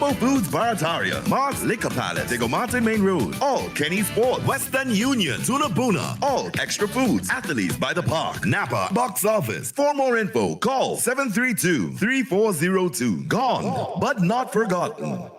Jumbo Foods Barataria, Mark's Liquor Palace, Diego Martin Main Road, All Kenny Sport, Western Union, Tunabuna, All Extra Foods, Athletes by the Park, Napa, Box Office. For more info, call 732-3402. Gone, but not forgotten.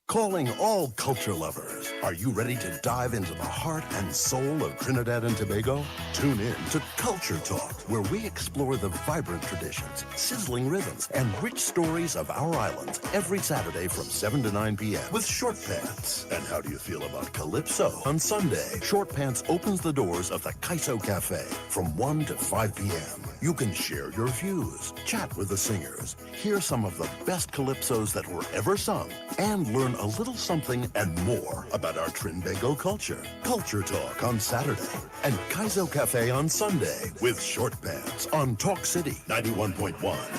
Calling all culture lovers. Are you ready to dive into the heart and soul of Trinidad and Tobago? Tune in to Culture Talk, where we explore the vibrant traditions, sizzling rhythms, and rich stories of our islands every Saturday from 7 to 9 p.m. with Short Pants. And how do you feel about Calypso? On Sunday, Short Pants opens the doors of the Kaiso Cafe from 1 to 5 p.m. You can share your views, chat with the singers, hear some of the best calypsos that were ever sung, and learn a little something and more about our Trinbago culture. Culture Talk on Saturday and Kaiso Cafe on Sunday with Short Pants on Talk City 91.1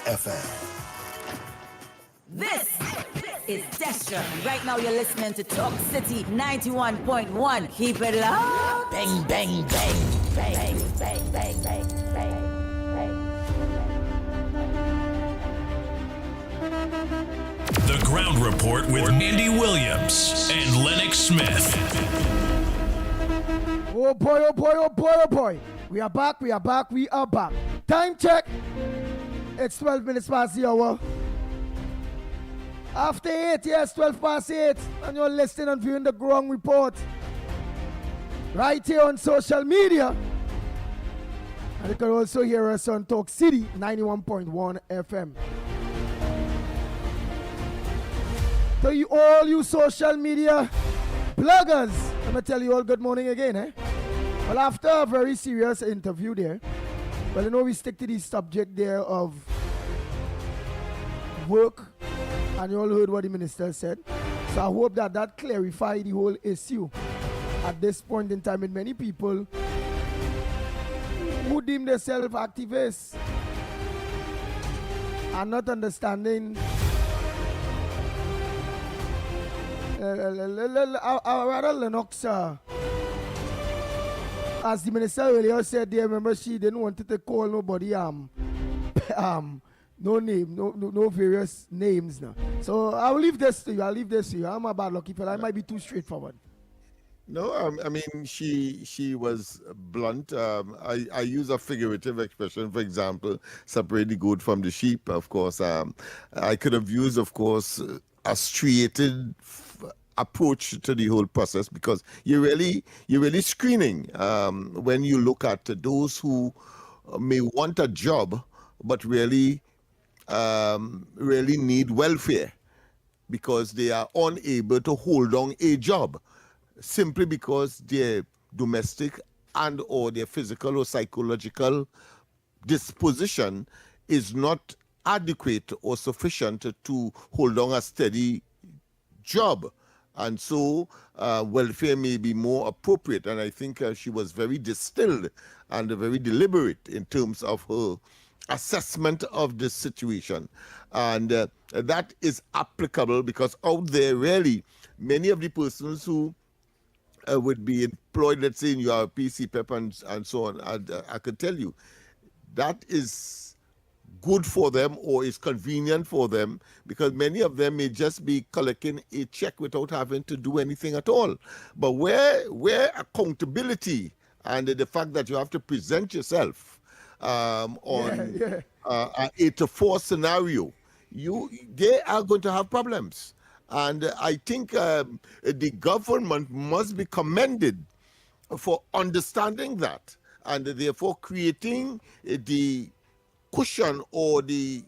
FM. This is Destra. Right now you're listening to Talk City 91.1. Keep it loud. Bang, bang, bang, bang, bang, bang, bang, bang. The Ground Report with Andy Williams and Lennox Smith. Oh boy, oh boy, oh boy, oh boy. We are back, we are back, we are back. Time check. It's 12 minutes past the hour. After 8, yes, 12 past 8. And you're listening and viewing the Ground Report. Right here on social media. And you can also hear us on Talk City 91.1 FM. To you all you social media bloggers, let me tell you all good morning again, eh? Well, after a very serious interview there, well, you know, we stick to the subject there of work, and you all heard what the minister said. So I hope that that clarified the whole issue at this point in time with many people who deem themselves activists and not understanding rather Lennox, as the minister earlier said there, remember she didn't want to call nobody no name, no various names now. So I'll leave this to you. I'm a bad lucky fella. I might be too straightforward. No, I mean she was blunt. I use a figurative expression, for example, separate the goat from the sheep. Of course, I could have used, of course, a striated approach to the whole process, because you're really screening when you look at those who may want a job but really need welfare because they are unable to hold on a job simply because their domestic and or their physical or psychological disposition is not adequate or sufficient to hold on a steady job. And so welfare may be more appropriate. And I think she was very distilled and very deliberate in terms of her assessment of the situation. And that is applicable because out there, really, many of the persons who would be employed, let's say in your PCPEP and so on, I could tell you, that is good for them or is convenient for them, because many of them may just be collecting a check without having to do anything at all. But where accountability and the fact that you have to present yourself on a 8-to-4 scenario, they are going to have problems. And I think the government must be commended for understanding that and therefore creating the cushion or the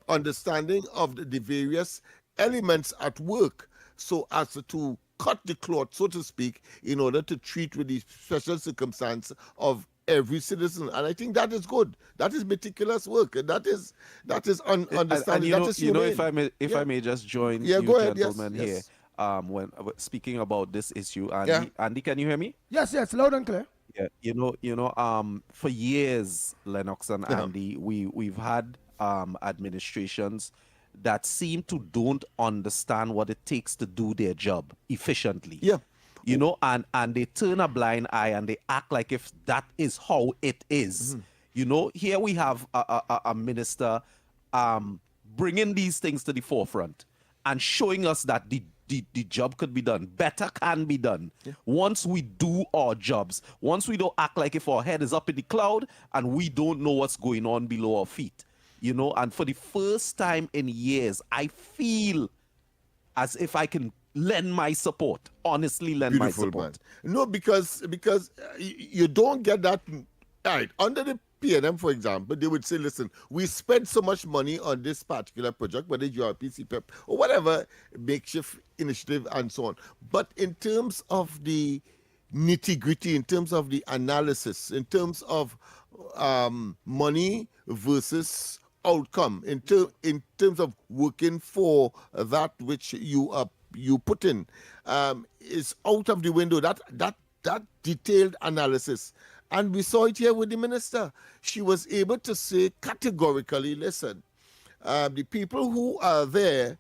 understanding of the various elements at work so as to cut the cloth, so to speak, in order to treat with the special circumstance of every citizen. And I think that is good. That is meticulous work. That is understanding. And if I may just join you go ahead, gentlemen yes. here, when speaking about this issue, Andy, can you hear me? Yes, loud and clear. Yeah, for years, Lennox and Andy, we've had administrations that seem to don't understand what it takes to do their job efficiently. Yeah. And they turn a blind eye and they act like if that is how it is. Mm-hmm. Here we have a minister bringing these things to the forefront. and showing us that the job could be done. Better can be done. Once we do our jobs, once we don't act like if our head is up in the cloud and we don't know what's going on below our feet. You know, and for the first time in years, I feel as if I can lend my support, honestly lend my support. Man. No, because you don't get that. All right, under the PNM, for example, they would say, listen, we spent so much money on this particular project, whether it's your PCPEP or whatever makeshift initiative and so on. But in terms of the nitty-gritty, in terms of the analysis, in terms of money versus outcome, in terms of working for that which you put in, is out of the window. That detailed analysis. And we saw it here with the minister. She was able to say categorically, listen, the people who are there,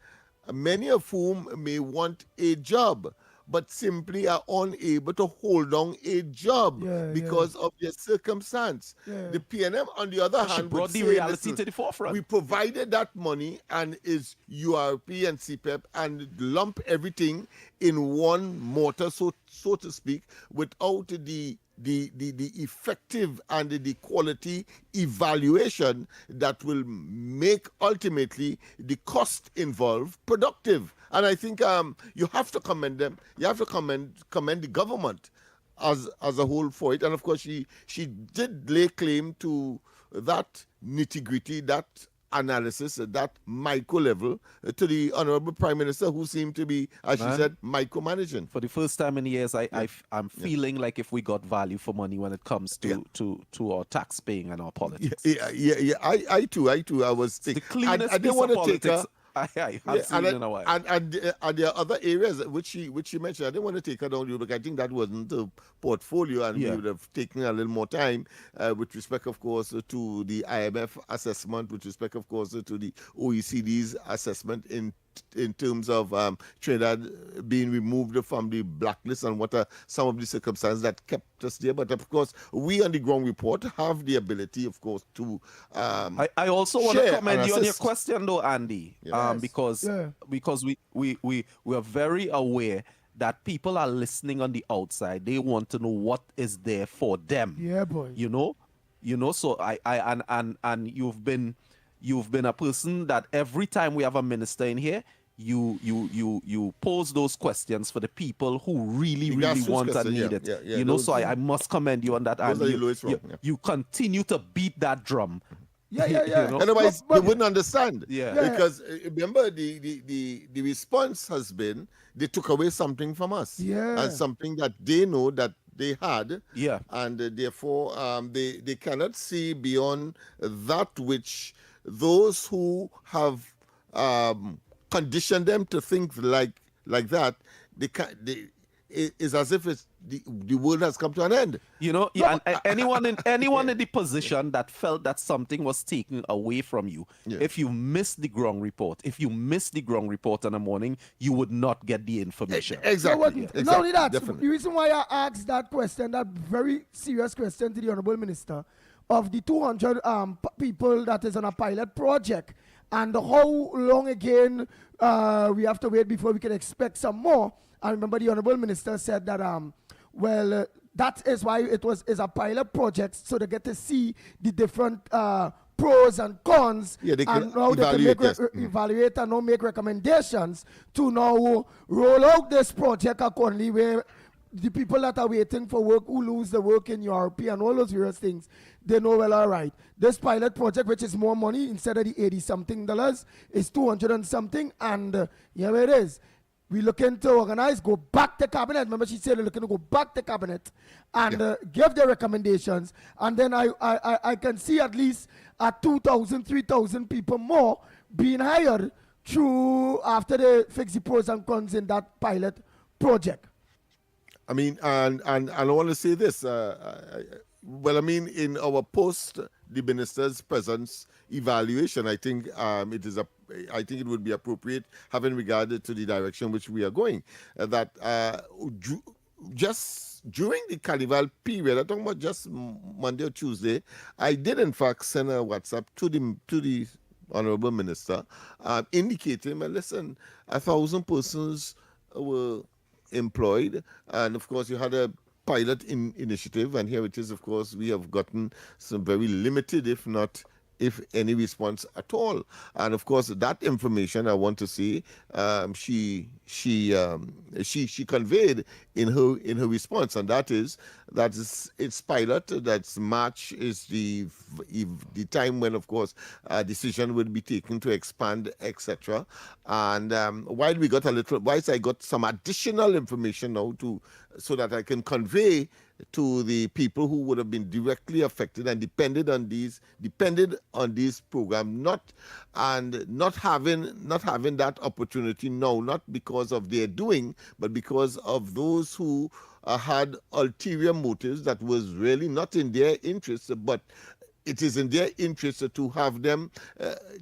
many of whom may want a job, but simply are unable to hold on a job because of their circumstance. The PNM, on the other hand, brought the reality to the forefront. We provided that money and is URP and CPEP and lump everything in one mortar, so to speak, without the effective and the quality evaluation that will make ultimately the cost involved productive. And I think you have to commend them. You have to commend the government as a whole for it. And of course, she did lay claim to that nitty-gritty, that analysis at that micro level to the Honorable Prime Minister, who seemed to be, as she said, micromanaging. For the first time in years, I'm feeling like if we got value for money when it comes to our tax paying and our politics. Yeah. I too. I was thinking. The cleanest I didn't want to take her. I have seen in a while. And there are other areas which she mentioned. I didn't want to take her down the road because I think that wasn't the portfolio, and we would have taken a little more time with respect, of course, to the IMF assessment, with respect, of course, to the OECD's assessment in terms of Trinidad being removed from the blacklist and what are some of the circumstances that kept us there. But of course, we on the ground report have the ability, of course, to I also want to commend you on your question, though, Andy, because we are very aware that people are listening on the outside. They want to know what is there for them. Yeah, boy. You know. So and you've been a person that every time we have a minister in here, you pose those questions for the people who really want and need it. So I must commend you on that. And you continue to beat that drum. Yeah. Otherwise, they wouldn't understand. Because remember, the response has been they took away something from us. And something that they know that they had. And therefore, they cannot see beyond that which those who have conditioned them to think like that, it's as if the world has come to an end. And anyone in the position that felt that something was taken away from you, if you missed the ground report, in the morning, you would not get the information. Exactly. Not only that, the reason why I asked that question, that very serious question to the Honorable Minister, of the 200 people that is on a pilot project, and how long again we have to wait before we can expect some more. I remember the Honorable Minister said that that is why it is a pilot project, so they get to see the different pros and cons, and now they can evaluate and now make recommendations to now roll out this project accordingly, where the people that are waiting for work, who lose the work in Europe and all those various things, they know, well, all right, this pilot project, which is more money, instead of the $80-something, is 200 and something, and here it is. We're looking to organize, go back to cabinet. Remember, she said they're looking to go back to cabinet and give their recommendations. And then I can see at least 2,000, 3,000 people more being hired through after they fix the pros and cons in that pilot project. I mean, and I want to say this. In our post the minister's presence evaluation, I think it would be appropriate, having regard to the direction which we are going, that just during the carnival period, I'm talking about just Monday or Tuesday, I did in fact send a WhatsApp to the Honorable Minister, indicating, well, listen, 1,000 persons were employed, and of course you had a pilot initiative, and here it is. Of course, we have gotten some very limited, if any response at all. And of course, that information I want to see, she conveyed in her response, and that is it's pilot. That's March is the time when, of course, a decision will be taken to expand, etc. And while I got some additional information now so that I can convey to the people who would have been directly affected and depended on these programs, not having that opportunity now, not because of their doing, but because of those who had ulterior motives that was really not in their interest, but it is in their interest to have them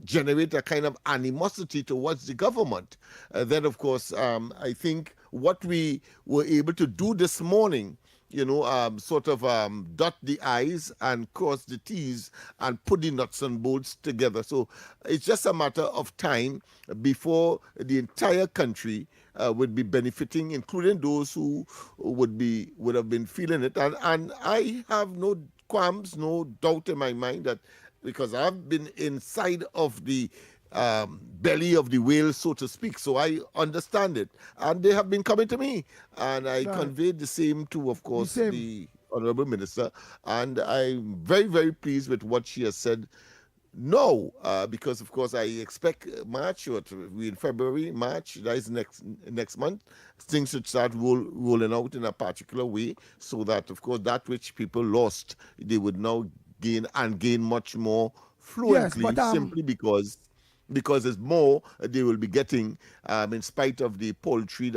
generate a kind of animosity towards the government. Then, of course, I think what we were able to do this morning, dot the I's and cross the T's and put the nuts and bolts together. So it's just a matter of time before the entire country would be benefiting, including those who would have been feeling it. And I have no qualms, no doubt in my mind that, because I've been inside of the belly of the whale, so to speak, so I understand it, and they have been coming to me, and I conveyed the same to, of course, the Honorable Minister, and I'm very, very pleased with what she has said. No, because of course I expect March, or in February, March, that is next month, things should start rolling out in a particular way, so that, of course, that which people lost, they would now gain much more fluently, simply because there's more they will be getting, in spite of the poultry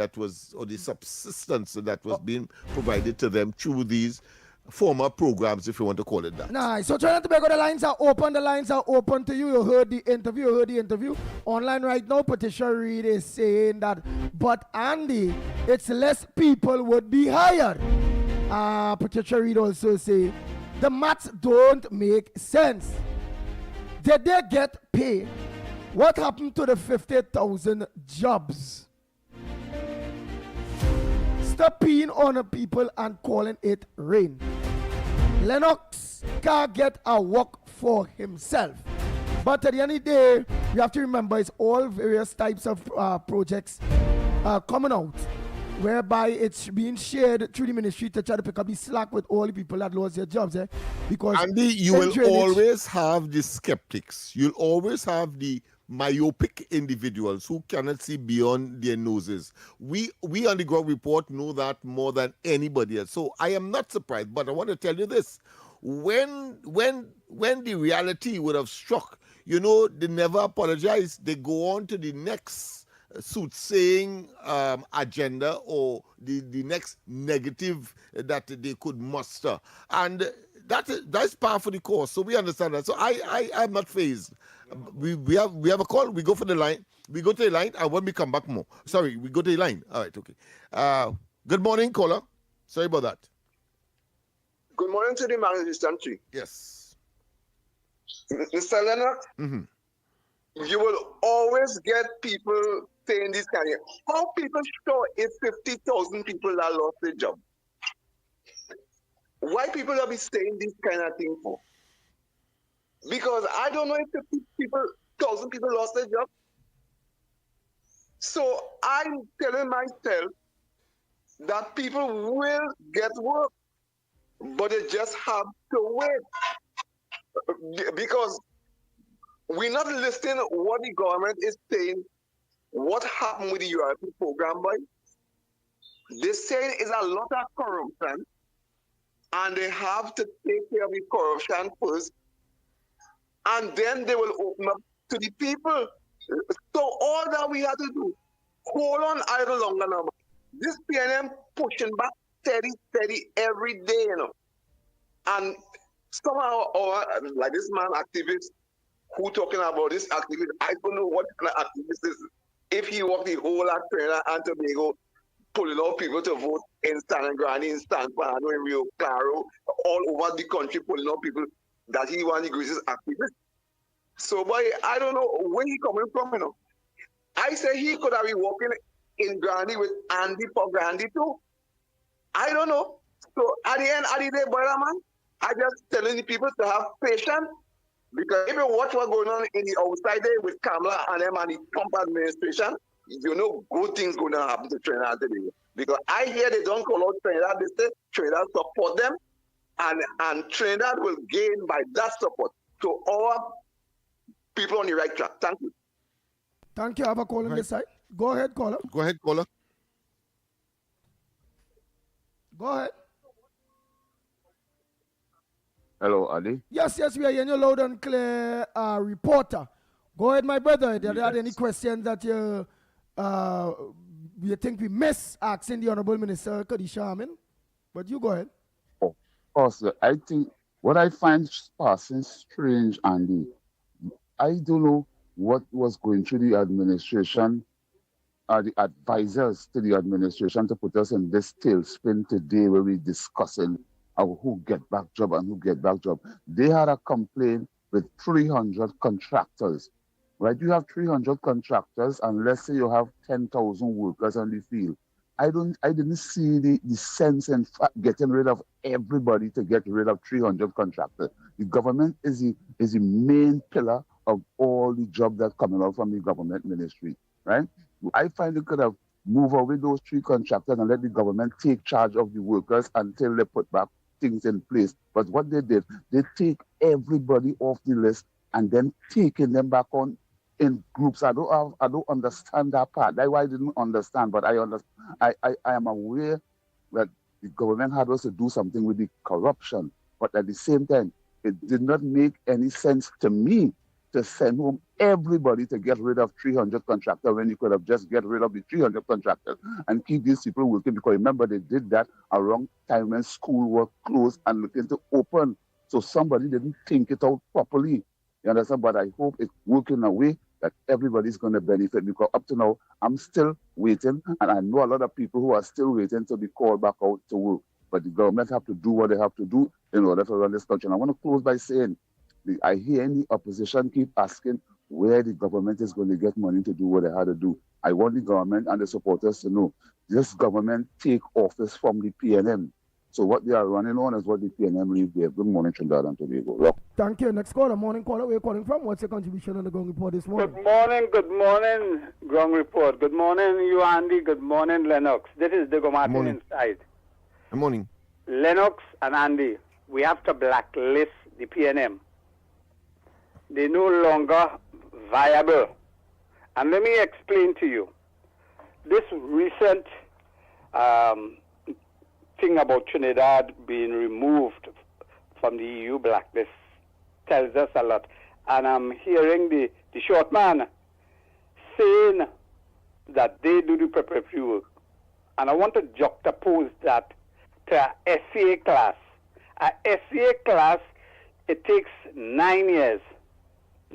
or the subsistence that was being provided to them through these former programs, if you want to call it that. Nice. So Trinidad and Tobago, the lines are open. The lines are open to you. You heard the interview. Online right now, Patricia Reed is saying that, but Andy, it's less people would be hired. Patricia Reed also say, the maths don't make sense. Did they get paid? What happened to the 50,000 jobs? Stop peeing on the people and calling it rain. Lennox can't get a work for himself. But at the end of the day, we have to remember it's all various types of projects coming out, whereby it's being shared through the ministry to try to pick up the slack with all the people that lost their jobs. Because Andy, you will always have the skeptics. You'll always have the myopic individuals who cannot see beyond their noses. We on the Ground Report know that more than anybody else. So I am not surprised, but I want to tell you this. When the reality would have struck, they never apologize. They go on to the next soothsaying agenda, or the next negative that they could muster. And that's par for the course. So we understand that. So I'm not fazed. We have a call. We go for the line. We go to the line, and when we come back more. Sorry, we go to the line. All right, okay. Good morning, caller. Sorry about that. Good morning to the magnificent tree. Yes. Mr. Lennox, you will always get people saying this kind of, how people sure it's 50,000 people that lost their job? Why people are be saying this kind of thing for? Because I don't know if 50,000 people lost their job. So I'm telling myself that people will get work, but they just have to wait. Because we're not listening to what the government is saying. What happened with the URP program, boy? They're saying it's a lot of corruption, and they have to take care of the corruption first, and then they will open up to the people. So all that we have to do, hold on a little longer now. This PNM pushing back steady every day, And somehow, like this man activist who talking about this activist, I don't know what kind of activist is. If he walked the whole of Trinidad and Tobago, pulling out people to vote in San Grande, in San Fernando, in Rio Claro, all over the country, pulling out people that he wants the greatest activist. So, boy, I don't know where he coming from, you know. I say he could have been working in Grandy with Andy for Grandy too. I don't know. So at the end of the day, brother man, I just telling the people to have patience because if you watch what's going on in the outside there with Kamala and them and the Trump administration, you know good things going to happen to Trinidad today. Because I hear they don't call out Trinidad, they say Trinidad support them and Trinidad will gain by that support. So our people on the right track. Thank you. Thank you. I have a call on this side. Go ahead, caller. Go ahead, caller. Go ahead. Hello, Ali. Yes, we are hearing you loud and clear, reporter. Go ahead, my brother. If you had any questions that you think we miss asking the Honorable Minister Kadisha Amin, but you go ahead. Oh, also, I think what I find passing strange, Andy, I don't know what was going through the administration, the advisors to the administration to put us in this tailspin today where we're discussing who get back job and who get back job. They had a complaint with 300 contractors, right? You have 300 contractors and let's say you have 10,000 workers on the field. I didn't see the sense in getting rid of everybody to get rid of 300 contractors. The government is the main pillar of all the jobs that coming out from the government ministry, right? I find they could have moved away those 3 contractors and let the government take charge of the workers until they put back things in place. But what they did, they take everybody off the list and then taking them back on in groups. I don't understand that part. That's why I didn't understand, but I am aware that the government had us to do something with the corruption. But at the same time, it did not make any sense to me to send home everybody to get rid of 300 contractors when you could have just get rid of the 300 contractors and keep these people working. Because remember, they did that around time when school were closed and looking to open. So somebody didn't think it out properly. You understand? But I hope it's working in a way that everybody's going to benefit, because up to now, I'm still waiting, and I know a lot of people who are still waiting to be called back out to work. But the government have to do what they have to do in order to run this country. And I want to close by saying, I hear the opposition keep asking where the government is going to get money to do what they had to do. I want the government and the supporters to know this government take office from the PNM. So what they are running on is what the PNM leave there. Good morning, Trinidad and Tobago. Thank you. Next caller, morning caller. Where are you calling from? What's your contribution on the Ground Report this morning? Good morning, Ground Report. Good morning, you Andy. Good morning, Lennox. This is Diego Martin inside. Good morning. Lennox and Andy, we have to blacklist the PNM. They're no longer viable. And let me explain to you. This recent thing about Trinidad being removed from the EU blacklist tells us a lot. And I'm hearing the short man saying that they do the preparatory work. And I want to juxtapose that to a SCA class. A SCA class, it takes 9 years.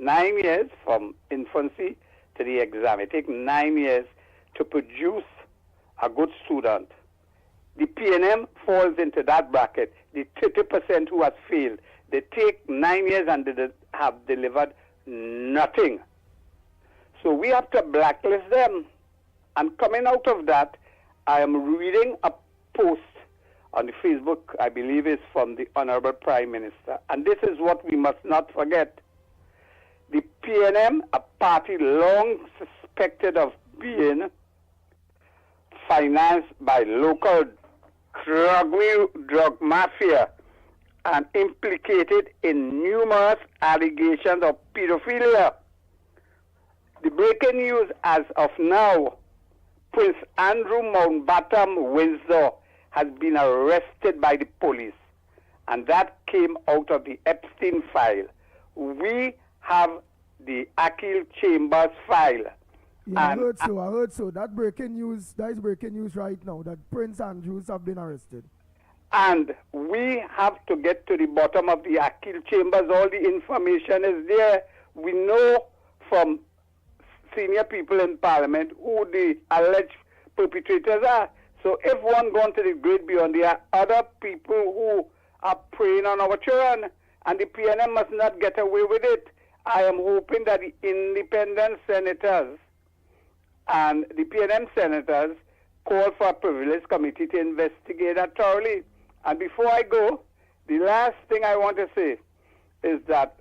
9 years from infancy to the exam. It takes 9 years to produce a good student. The PNM falls into that bracket. The 30% who has failed, they take 9 years and they have delivered nothing. So we have to blacklist them. And coming out of that, I am reading a post on the Facebook, I believe it's from the Honorable Prime Minister. And this is what we must not forget. The PNM, a party long suspected of being financed by local drug mafia and implicated in numerous allegations of pedophilia. The breaking news as of now, Prince Andrew Mountbatten Windsor has been arrested by the police, and that came out of the Epstein file. We have the Akil Chambers file. Yeah, I heard so. That is breaking news right now, that Prince Andrews have been arrested. And we have to get to the bottom of the Akil Chambers. All the information is there. We know from senior people in Parliament who the alleged perpetrators are. So if one gone to the great beyond, there are other people who are preying on our children, and the PNM must not get away with it. I am hoping that the independent senators and the PNM senators call for a privileged committee to investigate that thoroughly. And before I go, the last thing I want to say is that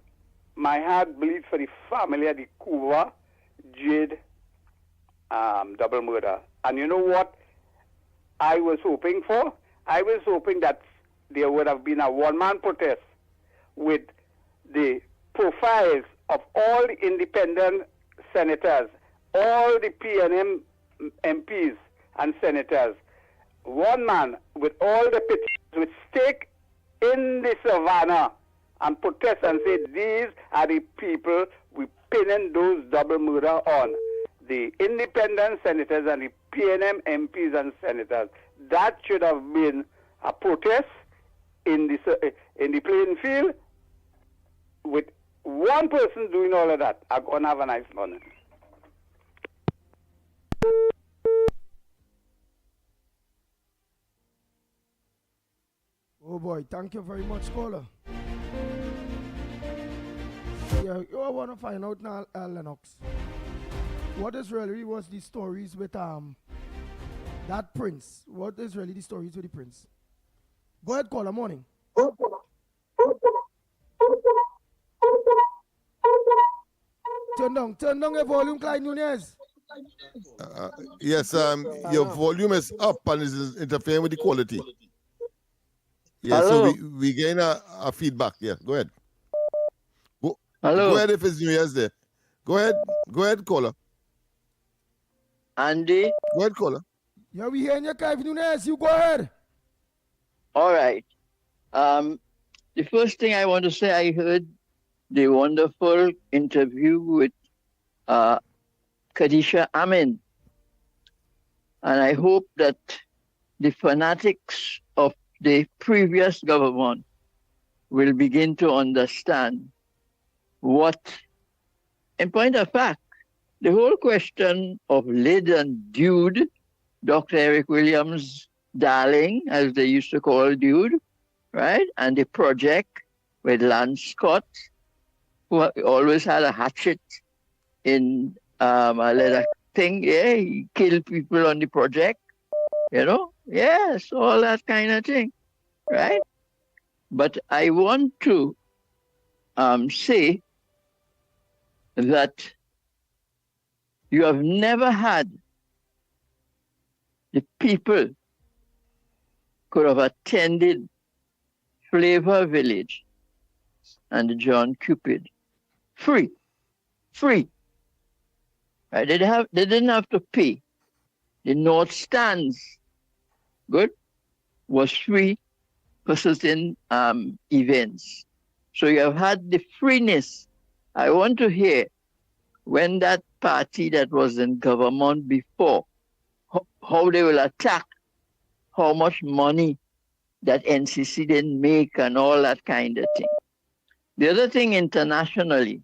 my heart bleeds for the family of the Kuva Jade double murder. And you know what I was hoping for? I was hoping that there would have been a one-man protest with the profiles of all the independent senators, all the PNM MPs and senators, one man with all the petitions with stake in the savannah and protest and say these are the people we pinning those double murder on. The independent senators and the PNM MPs and senators. That should have been a protest in the playing field with one person doing all of that. I'm going to have a nice morning. Oh boy, thank you very much, caller. Yeah, you want to find out now, Lennox. What is really was the stories with that prince? What is really the stories with the prince? Go ahead, caller. Morning. Turn down your volume, Clyde Nunez. Yes, your volume is up and is interfering with the quality. Yeah, Hello. so we gain a feedback. Yeah, go ahead. Hello. Go ahead if it's New Year's Day. Go ahead, caller. Andy? Go ahead, caller. Yeah, we hearing you, Clyde Nunez. You go ahead. All right. The first thing I want to say, I heard the wonderful interview with Khadija Amin. And I hope that the fanatics of the previous government will begin to understand what, in point of fact, the whole question of Lyd and Dude, Dr. Eric Williams' darling, as they used to call Dude, right? And the project with Lance Scott, who always had a hatchet in a leather thing. Yeah, he killed people on the project, you know? Yes, all that kind of thing, right? But I want to say that you have never had the people could have attended Flavor Village and the John Cupid free. Right? They didn't have to pay. The North Stands, good, was free for certain events. So you have had the freeness. I want to hear when that party that was in government before, how they will attack how much money that NCC didn't make and all that kind of thing. The other thing internationally,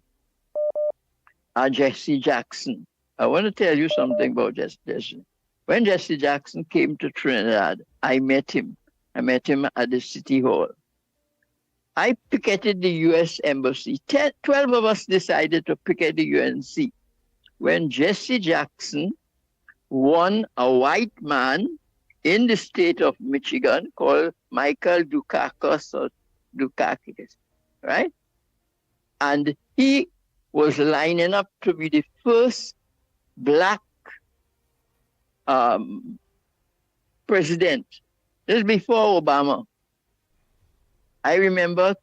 Jesse Jackson. I want to tell you something about Jesse. When Jesse Jackson came to Trinidad, I met him. I met him at the City Hall. I picketed the U.S. Embassy. 12 of us decided to picket the UNC. When Jesse Jackson won a white man in the state of Michigan called Michael Dukakis or Dukakis, right? And he was lining up to be the first black president. This is before Obama. I remember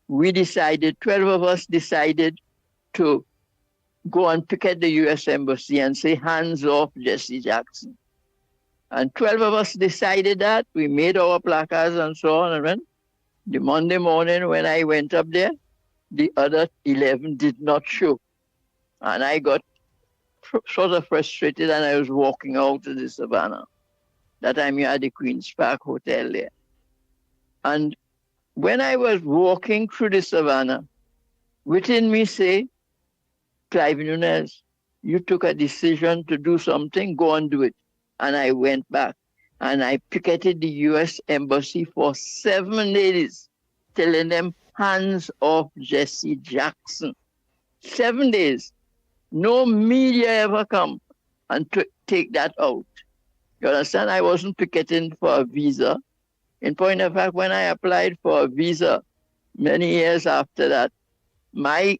12 of us decided to go and picket the U.S. Embassy and say, hands off Jesse Jackson. And 12 of us decided that. We made our placards and so on. And then the Monday morning when I went up there, the other 11 did not show. And I got sort of frustrated and I was walking out to the Savannah. That time you had the Queen's Park Hotel there. And when I was walking through the Savannah, within me say, Clive Nunez, you took a decision to do something, go and do it. And I went back and I picketed the U.S. Embassy for 7 days, telling them, hands off Jesse Jackson. 7 days. No media ever come and take that out. You understand? I wasn't picketing for a visa. In point of fact, when I applied for a visa many years after that, my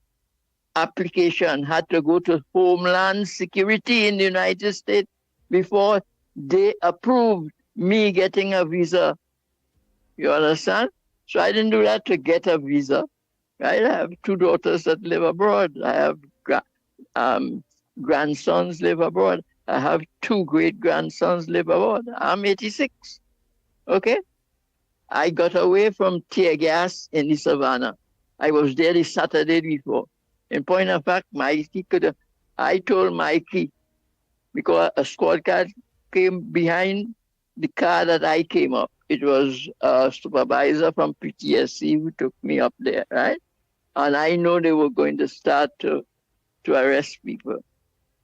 application had to go to Homeland Security in the United States before they approved me getting a visa. You understand? So I didn't do that to get a visa. Right? I have 2 daughters that live abroad. I have grandsons live abroad. I have 2 great-grandsons live abroad. I'm 86. Okay? I got away from tear gas in the savannah. I was there the Saturday before. In point of fact, I told Mikey, because a squad car came behind the car that I came up. It was a supervisor from PTSC who took me up there, right? And I know they were going to start to arrest people.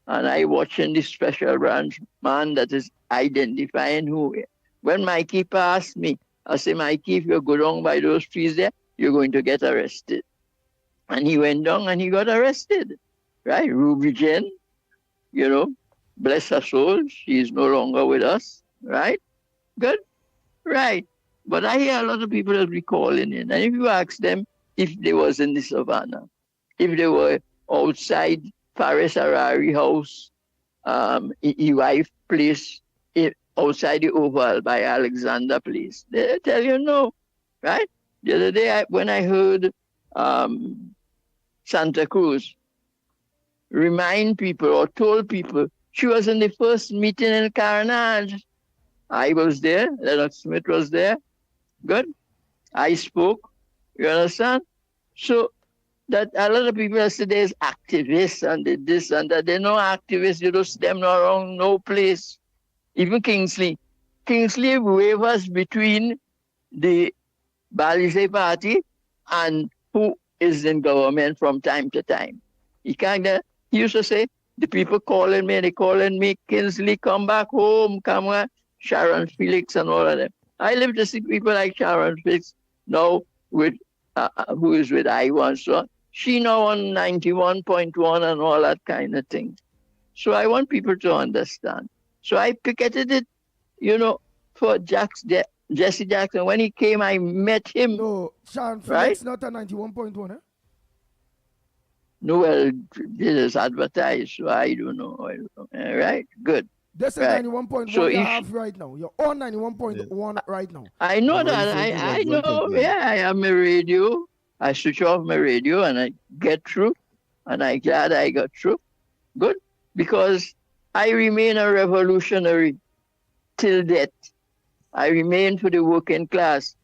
And I watching the special branch man that is identifying who. When Mikey passed me, I said, Mikey, if you go down by those trees there, you're going to get arrested. And he went down and he got arrested, right? Ruby Jen, you know, bless her soul, she is no longer with us, right? Good, right. But I hear a lot of people that be calling in. And if you ask them if they was in the savannah, if they were outside Paris Harari house, wife place, outside the Oval by Alexander Place, they tell you no, right? The other day when I heard Santa Cruz remind people or told people she was in the first meeting in Carnage. I was there, Lennox Smith was there. Good. I spoke. You understand? So that a lot of people say there's activists and this and that. They're no activists, you don't them no around no place. Even Kingsley. Kingsley wavers between the Balize party and who is in government from time to time. He used to say, the people calling me, Kingsley, come back home, come on, Sharon Felix and all of them. I live to see people like Sharon Felix now with, who is with I1, so she now on 91.1 and all that kind of thing. So I want people to understand. So I picketed it, you know, for Jesse Jackson. When he came, I met him. No, Sharon Felix, right? not a 91.1, eh? No, well, this is advertised, so I don't know. Right? Good. This is right. 91.1 so you have right now. You're on 91.1 right now. I know that. I know. Yeah, I have my radio. I switch off my radio and I get through. And I'm glad I got through. Good. Because I remain a revolutionary till death. I remain for the working class.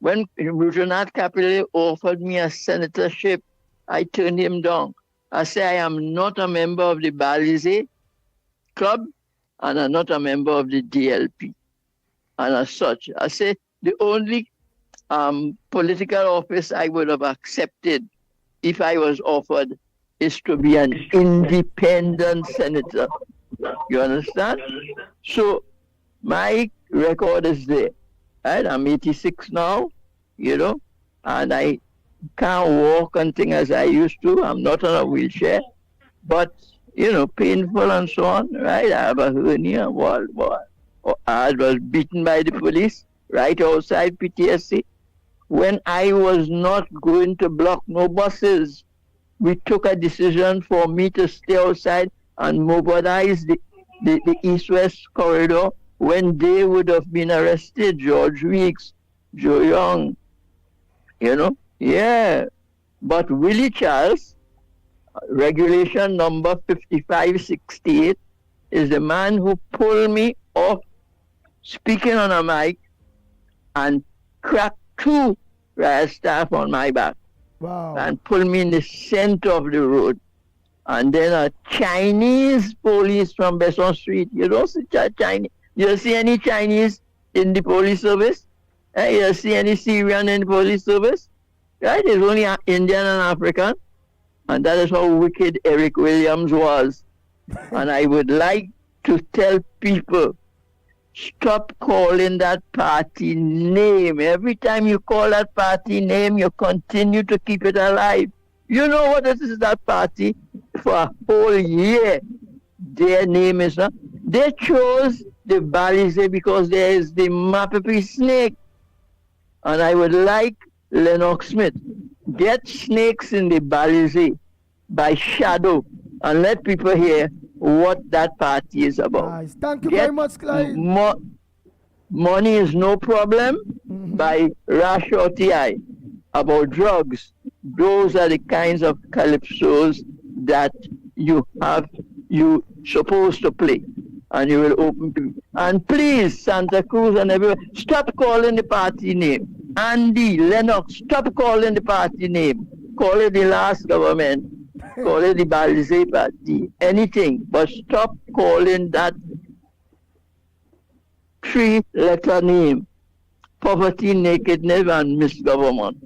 When Lieutenant Capelli offered me a senatorship, I turned him down. I said, I am not a member of the Balize Club and I'm not a member of the DLP. And as such, I said, the only political office I would have accepted if I was offered is to be an independent senator. You understand? So my record is there. Right? I'm 86 now, you know, and I can't walk and things as I used to. I'm not on a wheelchair, but, you know, painful and so on, right? I have a hernia. I was beaten by the police right outside PTSC. When I was not going to block no buses, we took a decision for me to stay outside and mobilize the east-west corridor when they would have been arrested. George Weeks, Joe Young, you know. Yeah, but Willie Charles, regulation number 5568, is the man who pulled me off speaking on a mic and cracked 2 riot staff on my back. Wow. And pulled me in the center of the road. And then a Chinese police from Besson Street. You don't see Chinese. You don't see any Chinese in the police service? You don't see any Syrian in the police service? Right? It's only Indian and African. And that is how wicked Eric Williams was. And I would like to tell people, stop calling that party name. Every time you call that party name, you continue to keep it alive. You know what it is, that party for a whole year? Their name is not. They chose the Balize because there is the Mapapi snake. And I would like Lennox Smith, get snakes in the Balize by shadow and let people hear what that party is about. Nice. Thank you very much, Clyde. Money is no problem by Rash or TI. About drugs, those are the kinds of calypsos that you supposed to play. And you will open. And please, Santa Cruz and everyone, stop calling the party name. Andy, Lennox, stop calling the party name. Call it the last government. Call it the Balize party. Anything. But stop calling that 3-letter name. Poverty, nakedness, and misgovernment.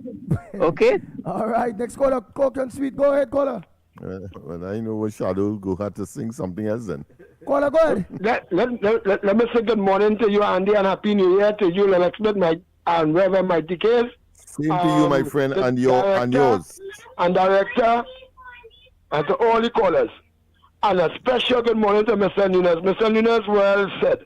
Okay? All right. Next caller, Coke and Sweet. Go ahead, caller. When I know what Shadow go had to sing something else then. Caller, go ahead. Let me say good morning to you, Andy, and Happy New Year to you, Lennox Smith, and Reverend Mighty Case. Same to you, my friend, and yours. And director, and to all the callers. And a special good morning to Mr. Nunes. Mr. Nunes, well said.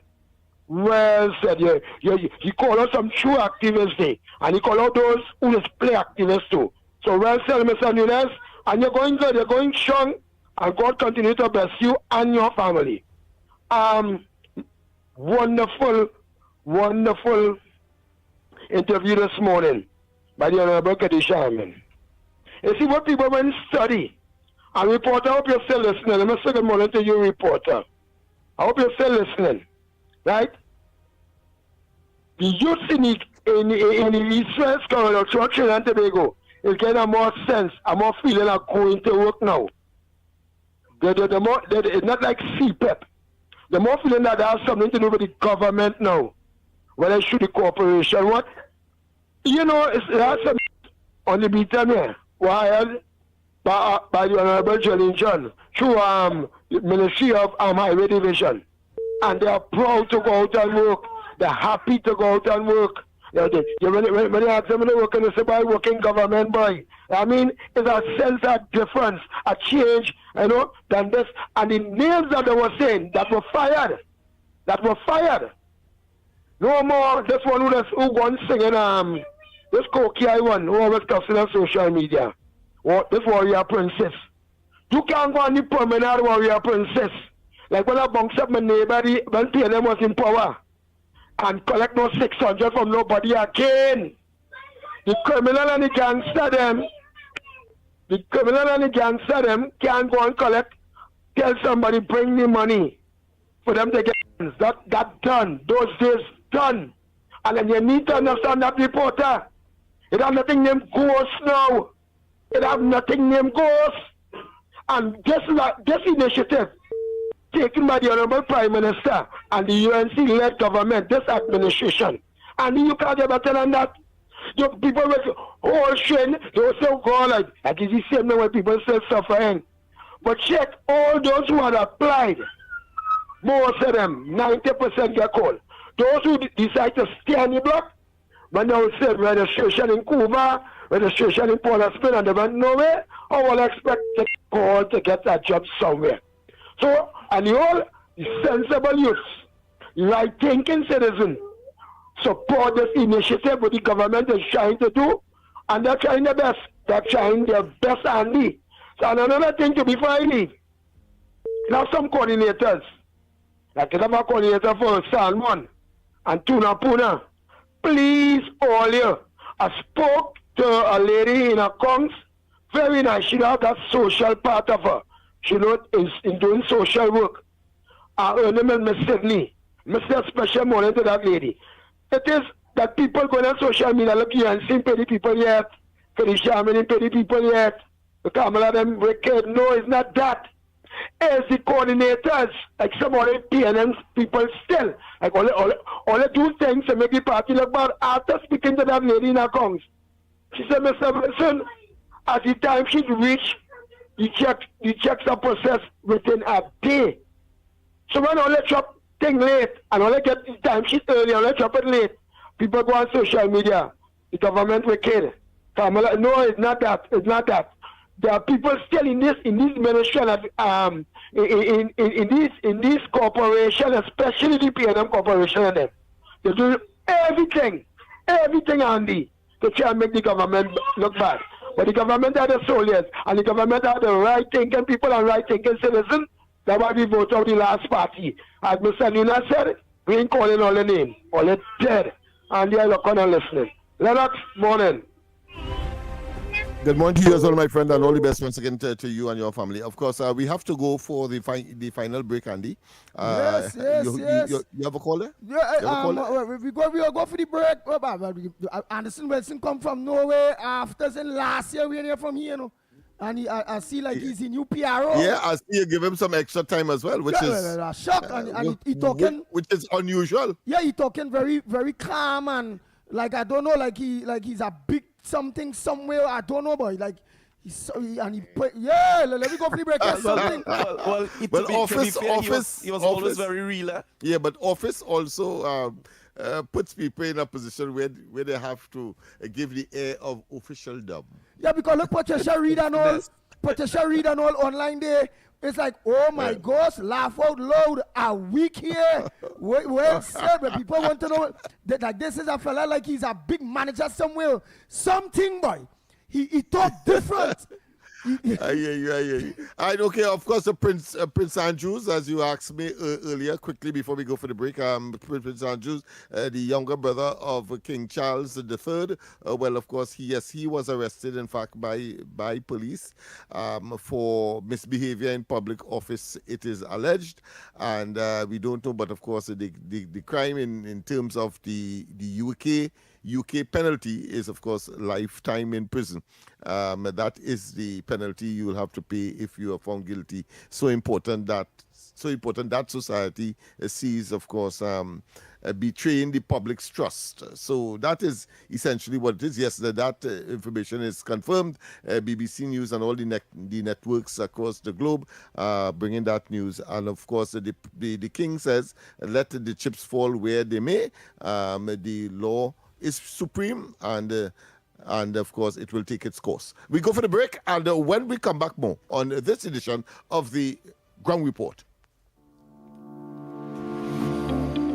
Well said. He called out some true activists there, and he called out those who just play activists too. So well said, Mr. Nunes. And you're going good, you're going strong, and God continue to bless you and your family. Wonderful interview this morning by the Honorable Keddy Sharman. You see what people when study, and reporter, I hope you're still listening. Let me say good morning to you, reporter. I hope you're still listening, right? The youth in the East-West corridor, Trinidad and Tobago, is getting a more sense, a more feeling of going to work now. It's not like CPEP. The more feeling that has something to do with the government now, whether it's through the corporation, what? You know, it has some on the beat here, wired by the Honorable Jolene John through the Ministry of Highway Division. And they are proud to go out and work. They're happy to go out and work. When you ask them to work in the working government, boy, I mean, it's a sense of difference, a change, you know, than this. And the names that they were saying that were fired. No more this one who won singing this Koki one who always cussing on social media. This warrior princess. You can't go on the permanent warrior princess. Like when I bunked up my neighbor when PNM was in power. And collect no 600 from nobody again. The criminal and the gangster them can't go and collect. Tell somebody bring me money for them to get that done. Those days done. And then you need to understand that, reporter. It have nothing named ghost now. It have nothing named ghost. And this initiative taken by the Honorable Prime Minister and the UNC-led government, this administration. And you can't ever tell them that. You people with whole train, they will still go like it's the same way when people still suffering. But check all those who had applied. Most of them, 90% get called. Those who decide to stay on the block, when they will say registration in Cuba, registration in Port of Spain, and they went nowhere, I will expect to call to get that job somewhere. So, and all sensible youths, right-thinking citizens, support this initiative what the government is trying to do, and they're trying their best. They're trying their best, Andy. So, and another thing to before I leave, now some coordinators, like I have a coordinator for Salmon and Tuna Puna, please all you, I spoke to a lady in a Kongs, very nice, she has that social part of her. She knows in doing social work. Her name is Miss Sydney. Mr. Special morning to that lady. It is that people going on social media, look, you ain't seen pay the people yet. Keddy Sharman didn't pay the people yet. The Kamala them wicked. No, it's not that. It's the coordinators, like some other PNM people still. Like all they do things to make the party look bad. After speaking to that lady in her Kongs, she said, Mr. Wilson, at the time she reached, the checks are processed within a day. So when all they drop thing late and all they get the time sheet early, all they drop it late, people go on social media. The government will kill. Kamala, no, it's not that. It's not that. there are people still in this administration in this corporation, especially the P&M corporation and them. They do everything, Andy, to try and make the government look bad. But the government are the soldiers, and the government are the right thinking people and right thinking citizens. That's why we vote out the last party. As Mr. Nuna said, we ain't calling all the name, all the dead, and they are looking and listening. Lennox, morning. Good morning to you as well, my friend, and all the best once again to you and your family. Of course, we have to go for the final break, Andy. Yes. You have a caller? Yeah, we'll go for the break. Anderson Wilson come from Norway after last year we here from here, you know. And I see like he's in new PRO. Yeah, I see you give him some extra time as well, which is shock. And he talking, which is unusual. Yeah, he talking very, very calm and like I don't know, like he's a big something somewhere. I don't know, boy. Like let me go for the break. Something. Office. He was always very real. Yeah, but Office also puts people in a position where they have to give the air of officialdom. Yeah, because look, Patricia Reed and all online there. It's like, oh my gosh, laugh out loud. A week here. Well said, but people want to know that like this is a fella like he's a big manager somewhere. Something, boy. He talk different. I hear you. And okay, of course, the Prince Andrews, as you asked me earlier, quickly before we go for the break, Prince Andrews, the younger brother of King Charles III. Well, of course, he was arrested, in fact, by police for misbehavior in public office, it is alleged. And we don't know, but of course, the crime in terms of the UK penalty is, of course, lifetime in prison. That is the penalty you will have to pay if you are found guilty. So important that society sees, of course, betraying the public's trust. So that is essentially what it is. Yes, that information is confirmed. BBC News and all the networks across the globe bringing that news. And of course, the king says, let the chips fall where they may. The law is supreme, and of course it will take its course. We go for the break, and when we come back, more on this edition of the Ground Report.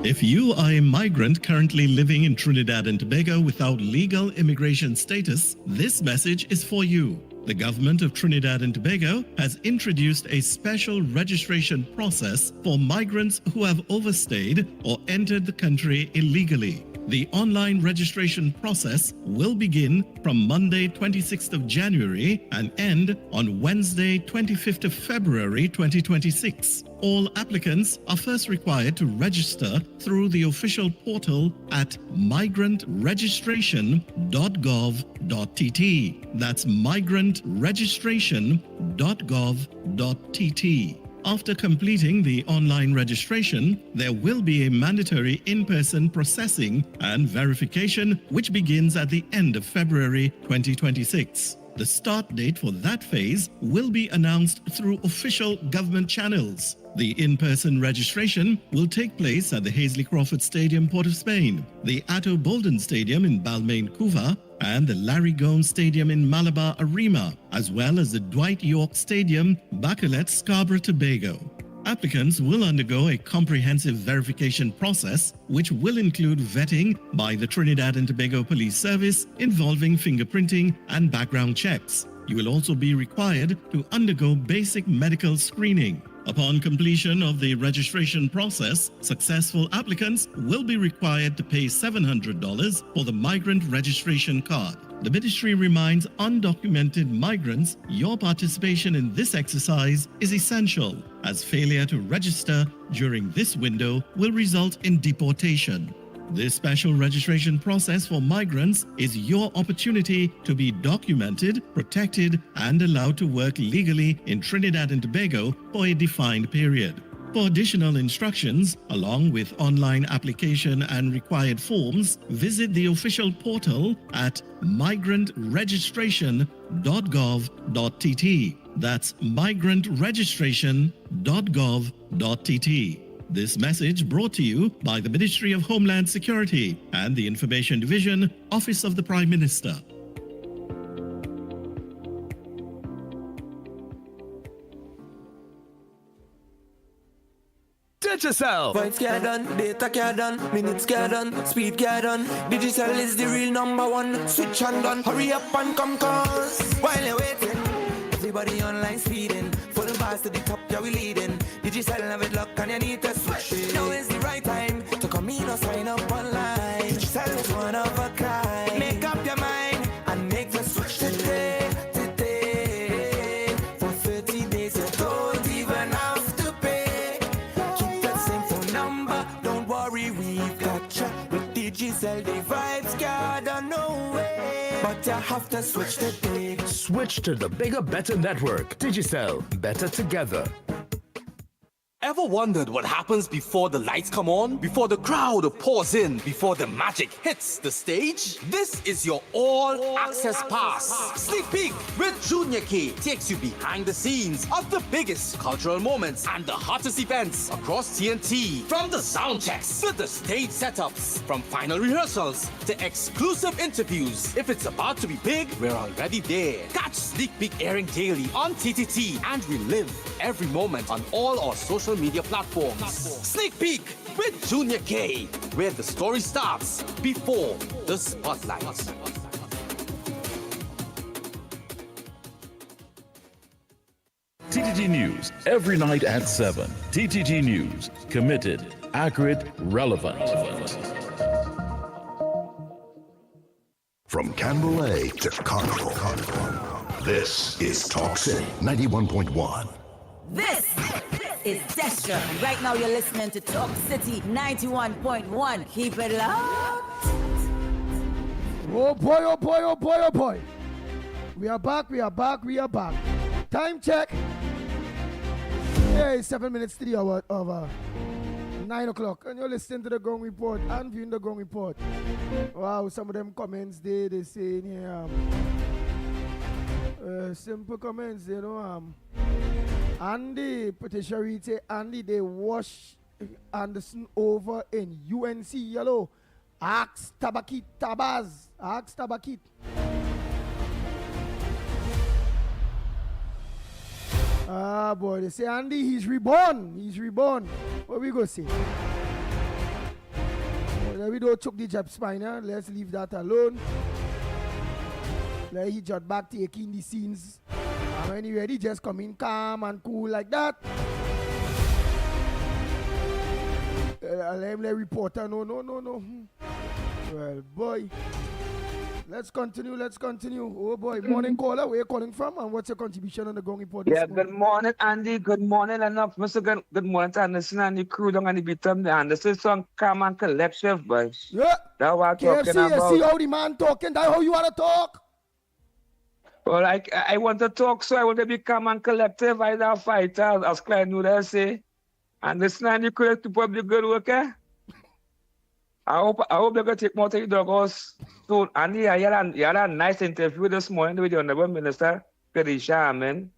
If you are a migrant currently living in Trinidad and Tobago without legal immigration status, this message is for you. The government of Trinidad and Tobago has introduced a special registration process for migrants who have overstayed or entered the country illegally. The online registration process will begin from Monday 26th of January and end on Wednesday 25th of February 2026. All applicants are first required to register through the official portal at migrantregistration.gov.tt. That's migrantregistration.gov.tt. After completing the online registration, there will be a mandatory in-person processing and verification which begins at the end of February 2026. The start date for that phase will be announced through official government channels. The in-person registration will take place at the Hazley Crawford Stadium, Port of Spain, the Atto Bolden Stadium in Balmain, Couva, and the Larry Gomes Stadium in Malabar, Arima, as well as the Dwight York Stadium, Bacalet, Scarborough, Tobago. Applicants will undergo a comprehensive verification process, which will include vetting by the Trinidad and Tobago Police Service involving fingerprinting and background checks. You will also be required to undergo basic medical screening. Upon completion of the registration process, successful applicants will be required to pay $700 for the migrant registration card. The ministry reminds undocumented migrants your participation in this exercise is essential, as failure to register during this window will result in deportation. This special registration process for migrants is your opportunity to be documented, protected, and allowed to work legally in Trinidad and Tobago for a defined period. For additional instructions, along with online application and required forms, visit the official portal at migrantregistration.gov.tt. That's migrantregistration.gov.tt. This message brought to you by the Ministry of Homeland Security and the Information Division, Office of the Prime Minister. Digicel. Vibes get done, data get done, minutes get done, speed get done. Digicel is the real number one. Switch and done, hurry up and come cause while you're waiting, everybody online speeding. Full bars to the top, yeah we leading. Digicel have it luck and you need to switch it. Now is the right time to come in or sign up online. Digicel is one of a kind. Make up your mind and make the switch today. For 30 days you don't even have to pay. Keep that same phone number, don't worry, we've got you. With Digicel, the vibes got no way. But you have to switch today. Switch to the bigger, better network. Digicel, better together. Ever wondered what happens before the lights come on? Before the crowd pours in? Before the magic hits the stage? This is your all-access pass. Sneak Peek with Junior K takes you behind the scenes of the biggest cultural moments and the hottest events across TNT. From the sound checks to the stage setups, from final rehearsals to exclusive interviews. If it's about to be big, we're already there. Catch Sneak Peek airing daily on TTT and relive every moment on all our social media platforms. Sneak Peek with Junior K, where the story starts before the spotlight. TTT News, every night at 7. TTT News, committed, accurate, relevant. From Canberra to Carnival, this is Talk City 91.1. This is Destra. And right now you're listening to Talk City 91.1. Keep it locked. Oh boy, oh boy, oh boy, oh boy. We are back, we are back, we are back. Time check. Hey, 7 minutes to the hour of 9 o'clock. And you're listening to the Gong Report and viewing the Gong Report. Wow, some of them comments they say here, simple comments, you know, Andy, Patricia Reed say, Andy, they wash Anderson over in UNC yellow. Ask Tabakit Tabaz. Ask Tabakit. Ah, boy, they say, Andy, he's reborn. He's reborn. What we go say? Well, we don't choke the jab spine. Huh? Let's leave that alone. Let he jot back taking the scenes. And when he ready, just come in calm and cool like that. Let him let reporter no. Well, boy. Let's continue. Oh, boy. Morning caller, where you calling from? And what's your contribution on the Gong Report this morning? Good morning, Andy. Good morning, Lennox. Good morning to Anderson and the crew down on the bottom. The Anderson song, calm and collective, boy. Yeah. That's what I'm talking KFC, about. you see how the man talking? That's how you want to talk? Well, I want to talk, so I want to be calm and collective. I don't fight, as Clyde Noodle say. Anderson and the crew to put the good work, eh? I hope they're going to take more to the doghouse soon. Andy, I had a nice interview this morning with the Honorable Minister, Kadisha Amen.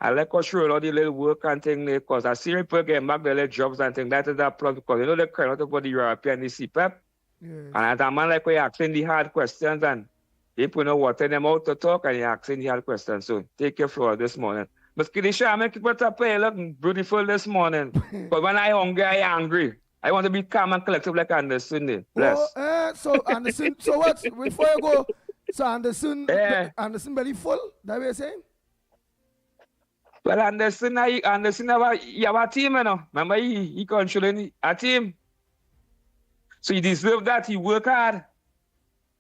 I like how sure all the little work and things, because I see people getting back their little jobs and things. That is that plus, because you know they're crying out about the European, the CPEP. Yes. And a man like when you're asking the hard questions and people know what them out to talk and you're asking the hard questions. So take your floor this morning. But Kadisha Amen, keep it up, you look beautiful this morning. But when I'm hungry, I'm angry. I want to be calm and collective like Anderson. Bless. So Anderson, so what? Before you go, so Anderson belly full? That what you're saying? Well, Anderson have a team, you know. Remember, he controlling a team. So he deserves that. He work hard.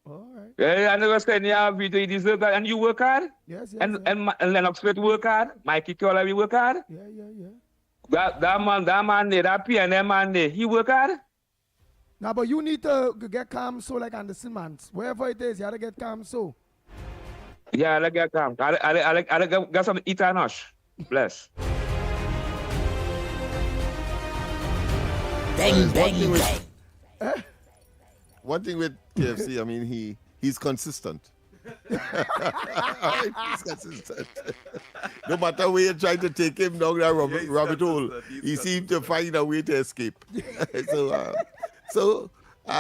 All right. Yeah, and I was saying, he deserves that. And you work hard? Yes. And Lennox work hard. Mikey Kola, we work hard? Yeah. That man, that PNM man, he work hard. Now, but you need to get calm so like Anderson, man. Wherever it is, you have to get calm so. Yeah, I get calm. I got some eat and hush. Bless. Bang, bang, bang. One thing with KFC, I mean, he's consistent. He's consistent. No matter where you try to take him down that rabbit hole, he seems to find a way to escape. So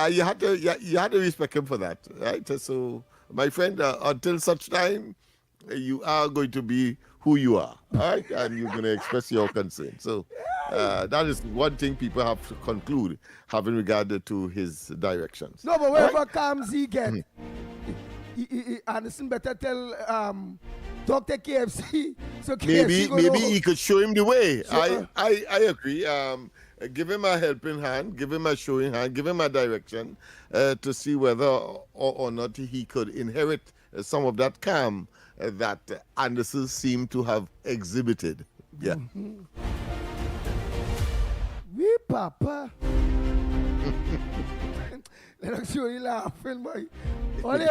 you had to respect him for that, right? So my friend, until such time, you are going to be who you are, all right? And you're going to express your concern. So That is one thing people have to conclude, having regard to his directions. No, but wherever comes he get, Anderson better tell Dr. KFC. So KFC maybe he could show him the way. So, I agree. Give him a helping hand, give him a showing hand, give him a direction to see whether or not he could inherit some of that calm that Anderson seemed to have exhibited. Yeah. Mm-hmm. We papa. Let's show you laughing, boy.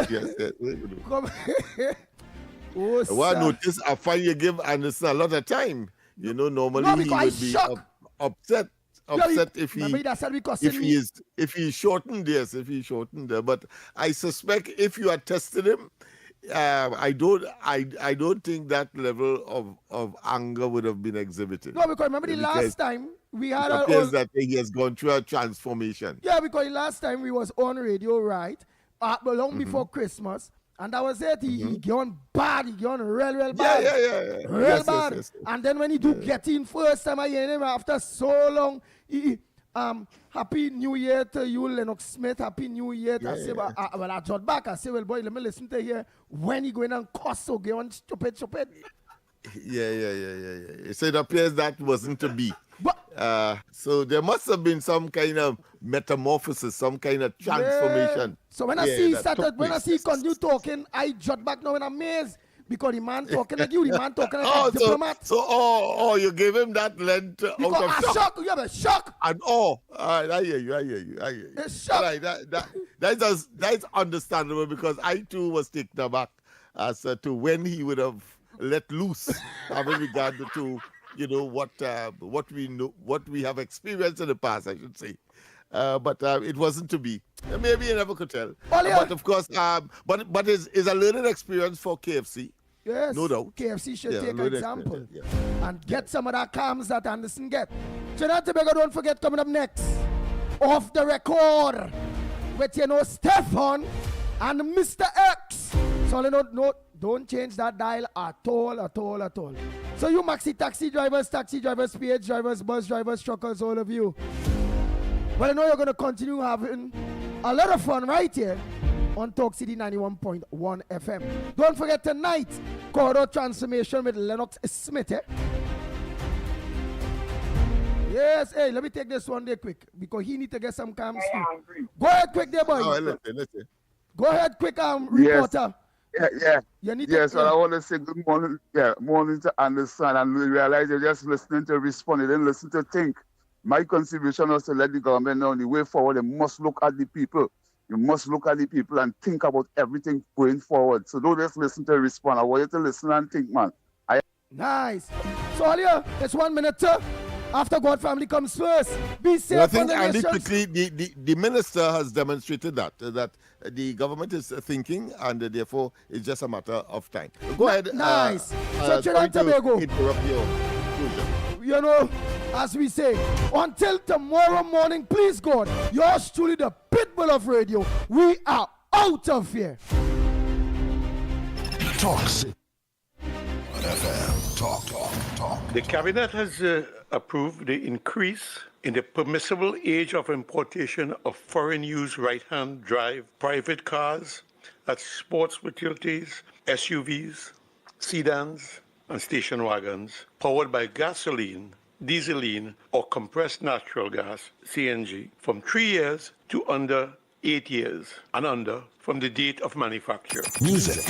Yes. Come Oh, well, I notice I find you give Anderson a lot of time. You know, normally he would be upset if he shortened there. But I suspect if you had tested him, I don't think that level of anger would have been exhibited. No, because remember the last time we had it appears that he has gone through a transformation. Yeah, because the last time we was on radio, right? But long before Christmas. And that was it. He gone bad. He gone real bad. Yeah. Real bad. Yes. And then when he do get in first time I hear him after so long, Happy New Year to you, Lennox Smith. Happy New Year. I say, well, I jot back. I say, well, boy, let me listen to hear when he going and cuss so going stupid. Yeah. So it appears that wasn't to be. So there must have been some kind of metamorphosis, some kind of transformation. Yeah. So when I see he continue talking, I jot back now and I'm amazed. Because the man talking like you, the man talking like a diplomat. So you gave him that length out of shock. You have a shock. And I hear you. It's shock. Right, that's understandable because I too was taken aback as to when he would have let loose, having regard to what we know, what we have experienced in the past, I should say. But it wasn't to be. Maybe you never could tell. But of course, but it's a learning experience for KFC. Yes, no doubt. KFC should take an example and get some of that calms that Anderson get. Trinidad and Tobago, don't forget, coming up next, Off the Record, with Stefan and Mr. X. So don't change that dial at all. So you maxi taxi drivers, PH drivers, bus drivers, truckers, all of you. Well, I know you're going to continue having a lot of fun right here on Talk City 91.1 FM. Don't forget tonight, Corridor Transformation with Lennox Smith. Yes, hey, let me take this one there quick because he need to get some calm sleep. Go ahead quick there, boy. Listen. Go ahead quick, reporter. Yeah. So I want to say good morning. Yeah, morning to understand and realize you're just listening to respond. You didn't listen to think. My contribution was to let the government know the way forward. They must look at the people. You must look at the people and think about everything going forward. So don't just listen to respond. I want you to listen and think, man. Nice. So earlier, it's 1 minute after God family comes first. Be safe. I think, Andy, quickly, the minister has demonstrated that the government is thinking and therefore it's just a matter of time. Go ahead. Nice. So Trinidad and Tobago. Interrupt your conclusion. As we say, until tomorrow morning, please God, yours truly, the pitbull of radio. We are out of here. Talk FM. Talk. The cabinet has approved the increase in the permissible age of importation of foreign-use right-hand drive private cars, that's sports utilities, SUVs, sedans, and station wagons, powered by gasoline, dieseline, or compressed natural gas, CNG, from 3 years to under 8 years, and under from the date of manufacture. Music